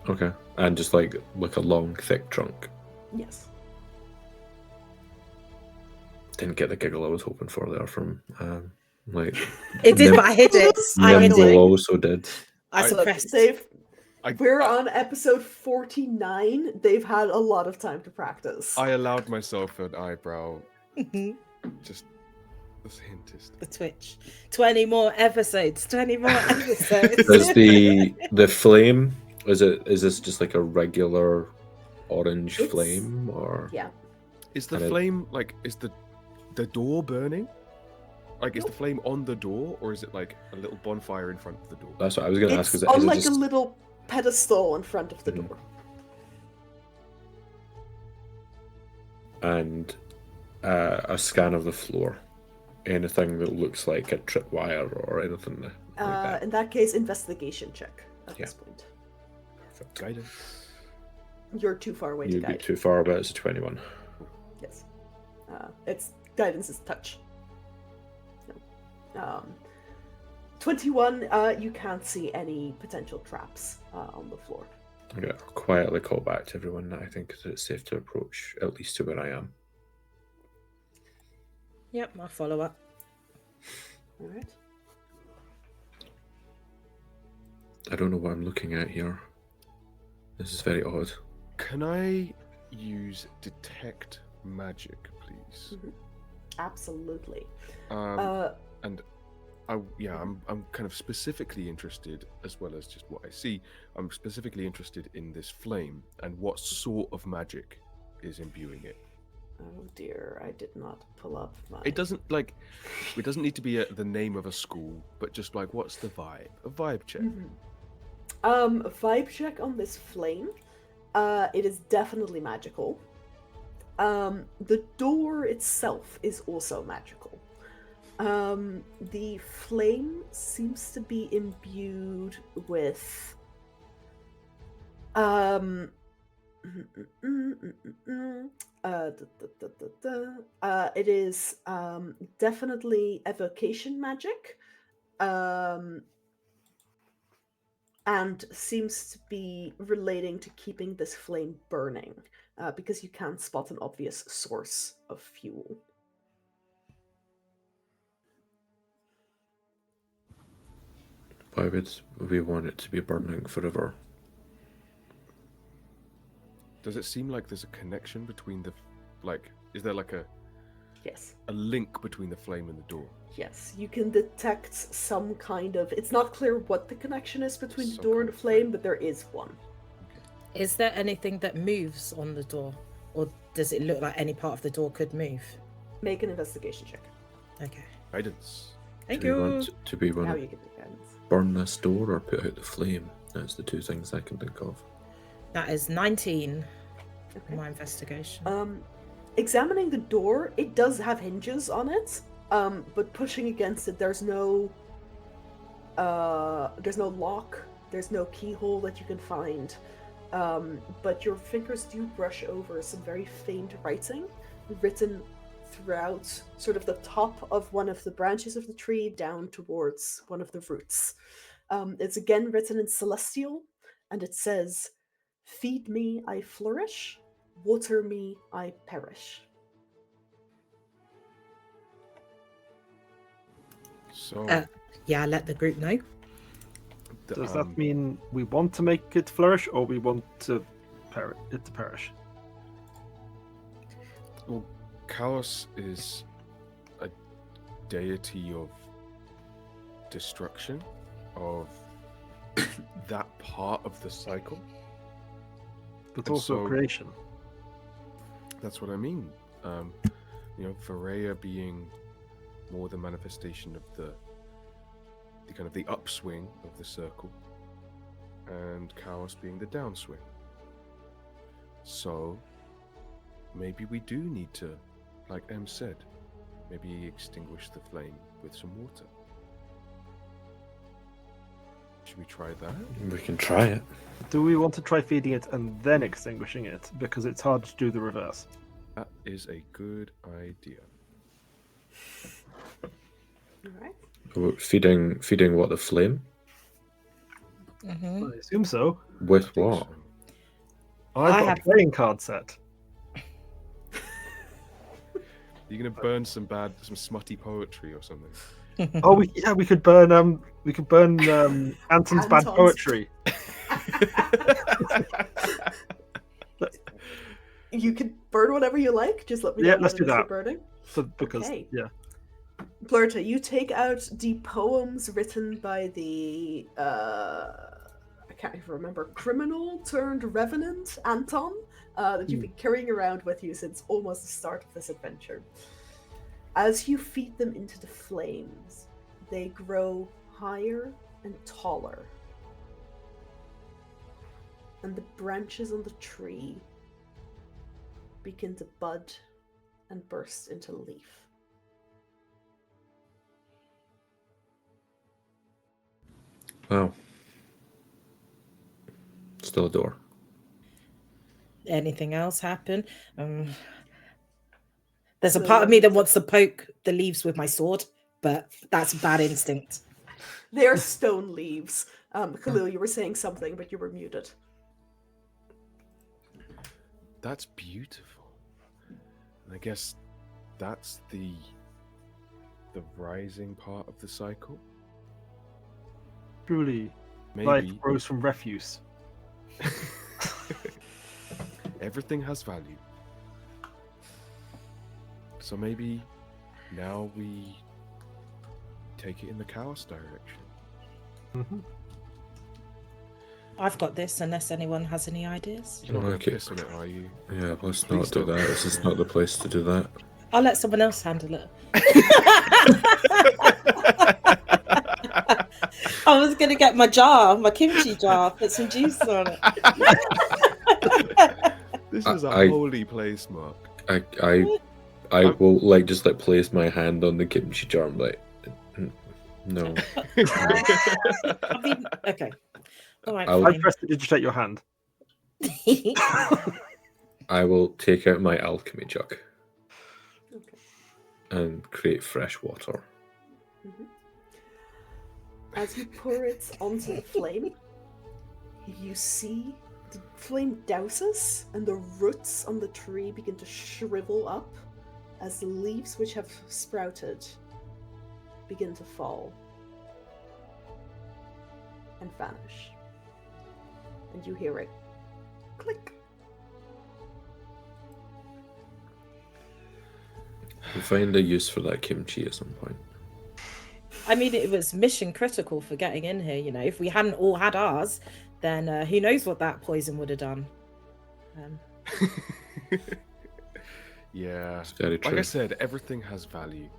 Okay. And just like a long, thick trunk.
Yes.
Didn't get the giggle I was hoping for there from like
It did,
Nim-
but I hid it. I hid
Nimble
it.
also did.
I
Look,
suppressed.
we're on episode 49. They've had a lot of time to practice.
I allowed myself an eyebrow.
Mhm.
Just the hintest.
The Twitch. 20 more episodes. 20 more episodes.
Does the flame is this just like a regular orange
It's-
flame, or
Yeah.
Is the
And it-
flame like is the door burning? Like, is the
Nope.
flame on the door, or is it like a little bonfire in front of the door?
That's what I was going to ask.
It's
Is
on
it
like
just...
a little pedestal in front of the
Mhm.
door.
And a scan of the floor? Anything that looks like a tripwire or anything like that?
In that case, investigation check at
Yeah.
this point.
Perfect.
Guidance.
You're too far away to
You'd be
guide.
too far, but it's a 21.
Yes. It's guidance is touch. So, 21, you can't see any potential traps on the floor.
I'm going to quietly call back to everyone that I think it's safe to approach, at least to where I am.
Yep, I'll follow up.
All right.
I don't know what I'm looking at here. This is very odd.
Can I use detect magic, please?
Absolutely.
And I'm kind of specifically interested, as well as just what I see. I'm specifically interested in this flame and what sort of magic is imbuing it.
Oh dear, I did not pull up my.
It doesn't need to be the name of a school, but just like, what's the vibe? A vibe check.
A vibe check on this flame. It is definitely magical. The door itself is also magical. The flame seems to be imbued with it is definitely evocation magic, and seems to be relating to keeping this flame burning, because you can't spot an obvious source of fuel.
Why would we want it to be burning forever?
Does it seem like there's a connection between is there like
Yes.
a link between the flame and the door?
Yes, you can detect some kind of. It's not clear what the connection is between the
Some
door
kind
and the
of
flame,
flame.
but there is one.
Is there anything that moves on the door? Or does it look like any part of the door could move?
Make an investigation check.
Okay.
Guidance.
Thank
Do we
you.
want to be
Now
want
you
to
get the guidance.
burn this door or put out the flame? That's the two things I can think of.
That is 19
Okay.
in my investigation.
Examining the door, it does have hinges on it, but pushing against it, there's no lock, there's no keyhole that you can find, but your fingers do brush over some very faint writing, written throughout sort of the top of one of the branches of the tree down towards one of the roots. It's again written in Celestial, and it says, "Feed me, I flourish. Water me, I perish."
So
Yeah, let the group know.
Does that mean we want to make it flourish, or we want to it to perish?
Well, Chaos is a deity of destruction, of that part of the cycle.
But
And
also
so-
creation.
That's what I mean. Varaya being more the manifestation of the kind of the upswing of the circle, and Chaos being the downswing. So maybe we do need to, like Em said, maybe extinguish the flame with some water. Should we try that?
We can try it.
Do we want to try feeding it and then extinguishing it? Because it's hard to do the reverse.
That is a good idea.
Alright.
Feeding what, the flame?
Mm-hmm.
I assume so.
With
I think
what?
so.
I've
I
got
have-
a playing card set.
You're gonna burn some smutty poetry or something.
Oh, we could burn Anton's bad
Anton's.
poetry.
You can burn whatever you like, just let me
Yeah,
know
let's
what
do
it is you're
that.
burning.
Because
Okay.
yeah,
Blurta, you take out the poems written by the I can't even remember, criminal turned revenant Anton, that you've been carrying around with you since almost the start of this adventure. As you feed them into the flames, they grow higher and taller. And the branches on the tree begin to bud and burst into leaf.
Wow. Still a door.
Anything else happen? There's a part of me that wants to poke the leaves with my sword, but that's bad instinct.
They are stone leaves. Khalil, you were saying something, but you were muted.
That's beautiful. And I guess that's the rising part of the cycle.
Truly,
Maybe
life grows from refuse.
everything has value. So maybe now we take it in the chaos direction.
Mm-hmm.
I've got this, unless anyone has any ideas.
You're not going to
Okay.
piss on it, are you?
Yeah, let's
Please
not do
don't.
that. This is not the place to do that.
I'll let someone else handle it. I was going to get my kimchi jar, put some juice on it.
This is a
I-
holy place, Mark.
I will just place my hand on the kimchi jar. I'm like, no.
I mean, okay. All right,
I'll-
I
fine.
press to digitate your hand.
I will take out my alchemy jug
Okay.
and create fresh water.
Mhm. As you pour it onto the flame, you see the flame douses and the roots on the tree begin to shrivel up as the leaves which have sprouted begin to fall and vanish. And you hear it click.
We'll find a use for that kimchi at some point.
I mean, it was mission critical for getting in here. You know, if we hadn't all had ours, then who knows what that poison would have done.
Yeah.
It's very
Like
true.
I said, everything has value.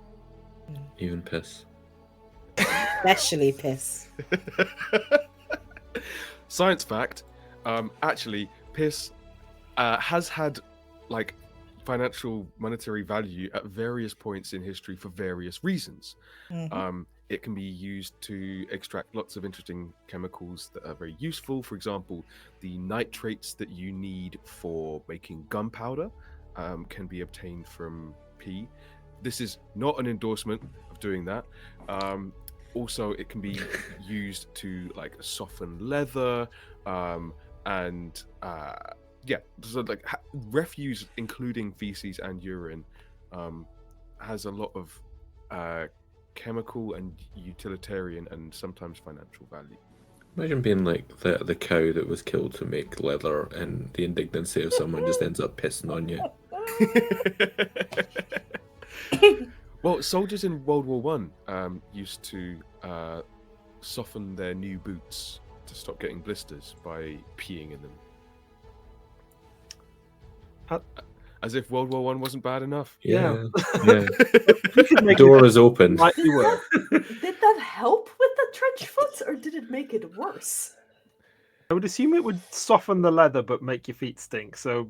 Even piss.
Especially piss.
Science fact, actually, piss has had financial monetary value at various points in history for various reasons.
Mhm.
It can be used to extract lots of interesting chemicals that are very useful. For example, the nitrates that you need for making gunpowder can be obtained from pee. This is not an endorsement of doing that. Also, it can be used to soften leather, and so refuse, including feces and urine, has a lot of chemical and utilitarian and sometimes financial value.
Imagine being like the cow that was killed to make leather, and the indignancy of someone just ends up pissing on you.
Well, soldiers in World War One used to soften their new boots to stop getting blisters by peeing in them. As if World War One wasn't bad enough.
Yeah. Yeah.
You could make
Door
it
is open.
slightly worse.
Did that help with the trench foot, or did it make it worse?
I would assume it would soften the leather but make your feet stink. So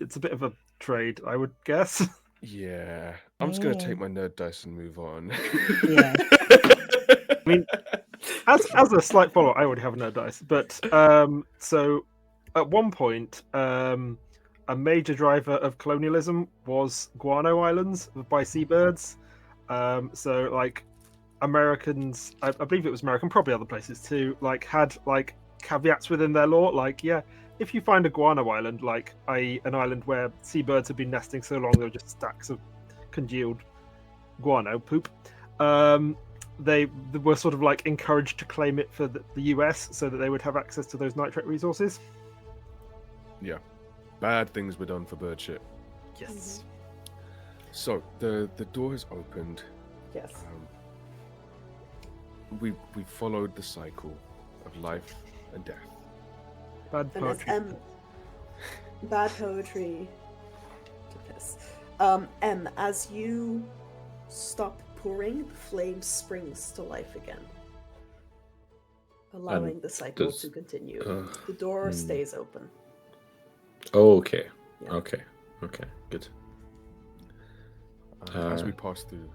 it's a bit of a trade, I would guess.
Yeah, I'm just gonna take my nerd dice and move on.
Yeah.
I mean, as a slight follow, I already have no dice. But so at one point, a major driver of colonialism was guano islands by seabirds. So Americans, I believe it was American, probably other places too, had caveats within their law, if you find a guano island, i.e. an island where seabirds have been nesting so long there were just stacks of congealed guano poop, they were sort of encouraged to claim it for the US so that they would have access to those nitrate resources.
Yeah, bad things were done for bird shit.
Yes.
So the door has opened.
Yes.
We followed the cycle of life and death.
Bad
And as
poetry.
bad poetry to piss. As you stop pouring, the flame springs to life again, allowing the cycle to continue. The door stays open.
Oh, okay.
Yeah.
Okay. Good.
As we pass through,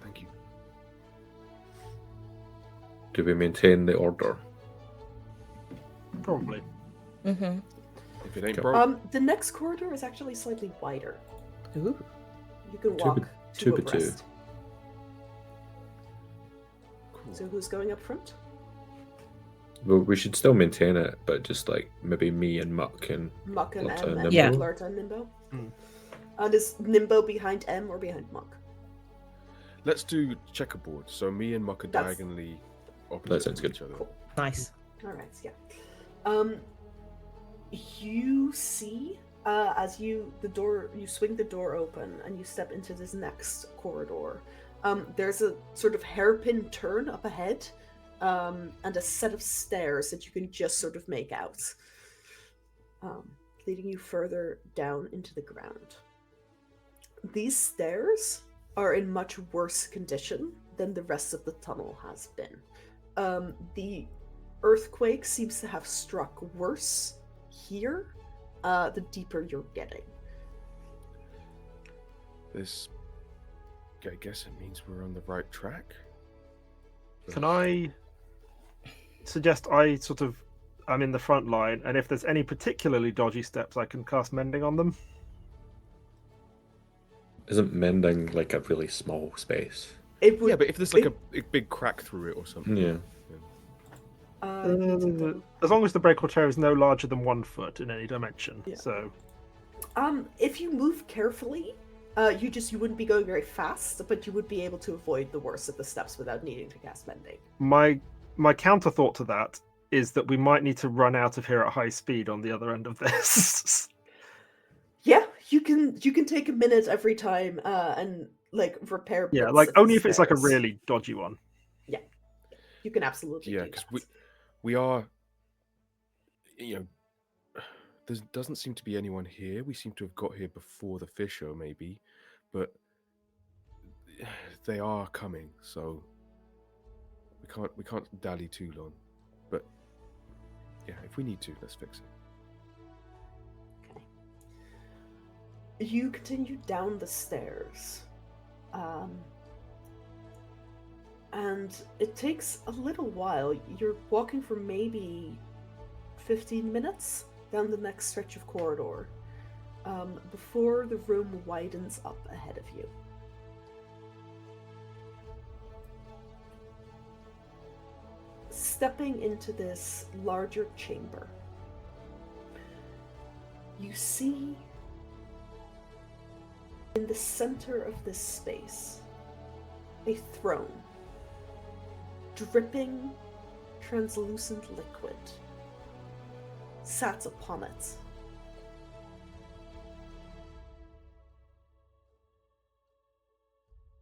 thank you.
Do we maintain the order?
Probably.
Mm-hmm.
If it ain't broke,
The next corridor is actually slightly wider.
Ooh.
You can
Two
walk
by
two
two.
abreast.
cool.
So who's going up front?
Well, we should still maintain it, but just like maybe me and Muck and
Muck and
Flirta
M
and
and
Nimbo.
Flirta and Nimbo.
Hmm.
And is Nimbo behind M or behind Muck?
Let's do checkerboard. So me and Muck are
That's-
diagonally
That
opposite
sounds
of
good.
each other.
Cool.
Nice.
All right, yeah. You see, as you swing the door open and you step into this next corridor. There's a sort of hairpin turn up ahead, and a set of stairs that you can just sort of make out, leading you further down into the ground. These stairs are in much worse condition than the rest of the tunnel has been. The earthquake seems to have struck worse here, the deeper you're getting.
This, I guess it means we're on the right track.
Can I suggest I'm in the front line, and if there's any particularly dodgy steps, I can cast Mending on them?
Isn't mending like a really small space?
It would,
Yeah, but if there's like a big crack through it or something.
Yeah.
As long as the breakable chair is no larger than 1 foot in any dimension.
Yeah.
So
if you move carefully, you wouldn't be going very fast, but you would be able to avoid the worst of the steps without needing to cast Mending.
my counter thought to that is that we might need to run out of here at high speed on the other end of this.
Yeah, you can take a minute every time and like repair.
Yeah,
bits
like
of the
only if it's like a
stairs.
really dodgy one.
You can absolutely.
Yeah,
do
because
that.
we are, there doesn't seem to be anyone here. We seem to have got here before the fish show, maybe, but they are coming, so we can't dally too long. But yeah, if we need to, let's fix it.
You continue down the stairs. And it takes a little while. You're walking for maybe 15 minutes down the next stretch of corridor, before the room widens up ahead of you. Stepping into this larger chamber, you see in the center of this space a throne, dripping translucent liquid, sat upon it.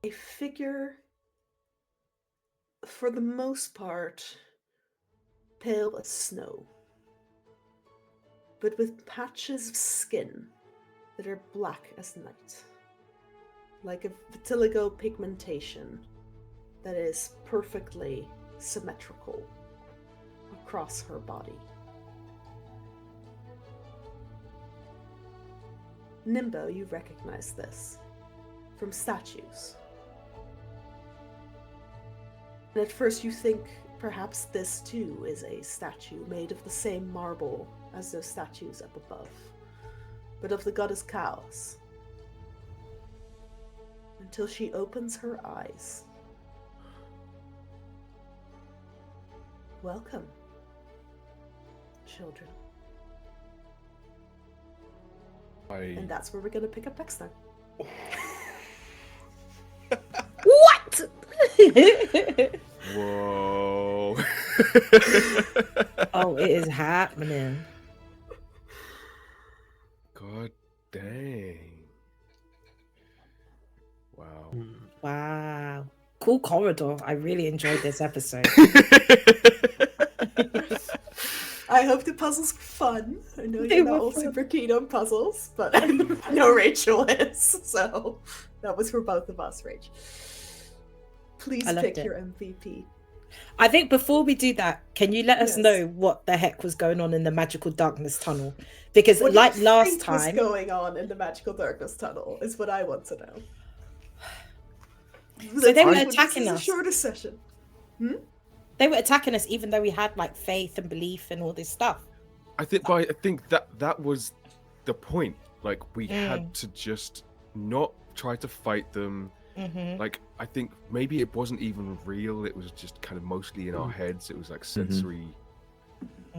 A figure, for the most part, pale as snow, but with patches of skin that are black as night, like a vitiligo pigmentation that is perfectly symmetrical across her body. Nimbo, you recognize this from statues. And at first you think perhaps this too is a statue made of the same marble as those statues up above, but of the goddess Chaos. Until she opens her eyes. Welcome, children. And that's where we're going to pick up next time.
What?
Whoa.
Oh, it is happening.
God dang. Wow.
Wow. Cool corridor. I really enjoyed this episode.
I hope the puzzles were fun. I know
They
you're not
were
all
fun.
super keen on puzzles, but I know Rachel is, so that was for both of us, Rach. Please
I loved
pick
it.
your MVP.
I think before we do that, can you let us
Yes.
know what the heck was going on in the magical darkness tunnel? Because
What
like
do you
last
think was
time,
going on in the magical darkness tunnel is what I want to know.
So they were
This is
attacking
a
us.
shorter session.
they were attacking us even though we had like faith and belief and all this stuff.
I think that was the point. Like we
Mm.
had to just not try to fight them.
Mm-hmm.
Like I think maybe it wasn't even real. It was just kind of mostly in our heads. It was like sensory.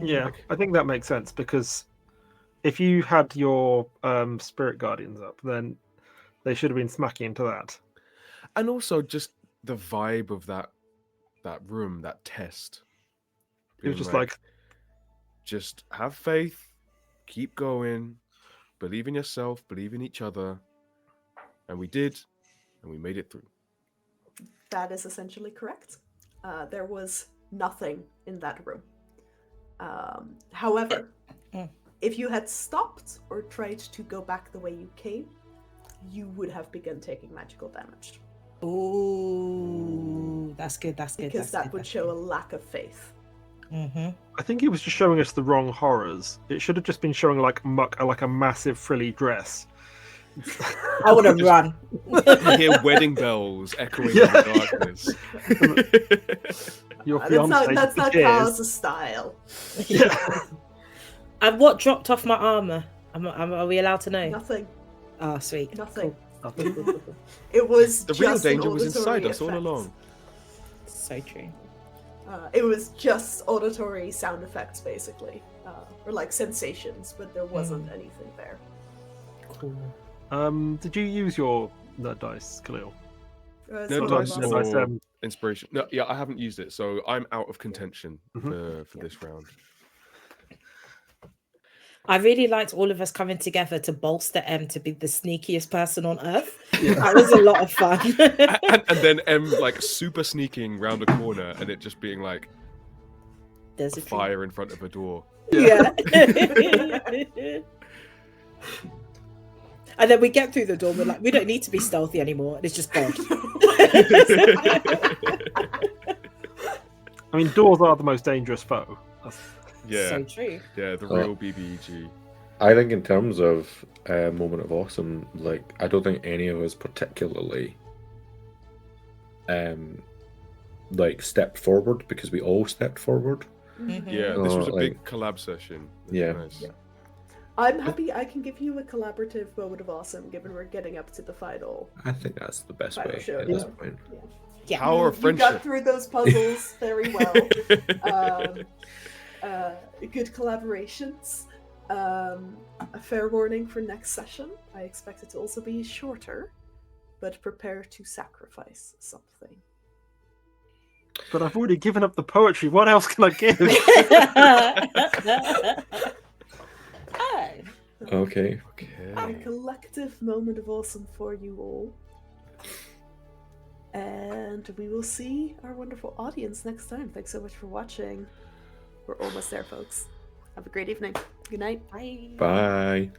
Yeah,
Okay.
I think that makes sense because if you had your spirit guardians up, then they should have been smacking into that.
And also just the vibe of that room, that test.
It was
Being
just like,
just have faith, keep going, believe in yourself, believe in each other. And we did, and we made it through.
That is essentially correct. There was nothing in that room. However,
Mm.
if you had stopped or tried to go back the way you came, you would have begun taking magical damage.
Ooh, that's good. That's good.
Because that would show a lack of faith.
Mm-hmm.
I think it was just showing us the wrong horrors. It should have just been showing like a massive frilly dress.
I would have run.
You hear wedding bells echoing in the darkness.
Your
That's
fiance
not
tears.
Carl's style.
Yeah.
And what dropped off my armor? Are we allowed to know?
Nothing.
Oh, sweet.
Nothing.
Cool.
It was
The real
just an
danger was inside
auditory
us all
effect.
along.
So true.
It was just auditory sound effects, basically, or like sensations, but there wasn't anything there.
Cool.
Did you use your nerd dice, Khalil?
It's
No
one
dice
of
Nerd
those-
dice,
or inspiration. No, yeah, I haven't used it, so I'm out of contention
Mhm.
for this round.
I really liked all of us coming together to bolster M to be the sneakiest person on earth.
Yeah.
That was a lot of fun.
And then M like super sneaking round a corner and it just being like
There's
a
a tree.
fire in front of a door.
Yeah. And then we get through the door. We're like, we don't need to be stealthy anymore. And it's just God.
I mean, doors are the most dangerous foe.
Yeah,
So true.
yeah, the
Oh.
real BBEG.
I think in terms of moment of awesome, like I don't think any of us particularly like stepped forward because we all stepped forward.
Mhm.
Yeah, this was a
Oh,
big
like-
collab session. It was
Yeah.
nice.
Yeah. I'm happy I can give you a collaborative moment of awesome, given we're getting up to the final.
I think that's the best
Final
way
show,
at this
yeah.
point.
Yeah.
Power of
You
friendship.
got through those puzzles very well. Good collaborations. A fair warning for next session. I expect it to also be shorter, but prepare to sacrifice something.
But I've already given up the poetry. What else can I give?
Oh.
Okay.
A
Okay.
collective moment of awesome for you all. And we will see our wonderful audience next time. Thanks so much for watching. We're almost there, folks. Have a great evening. Good night.
Bye.
Bye.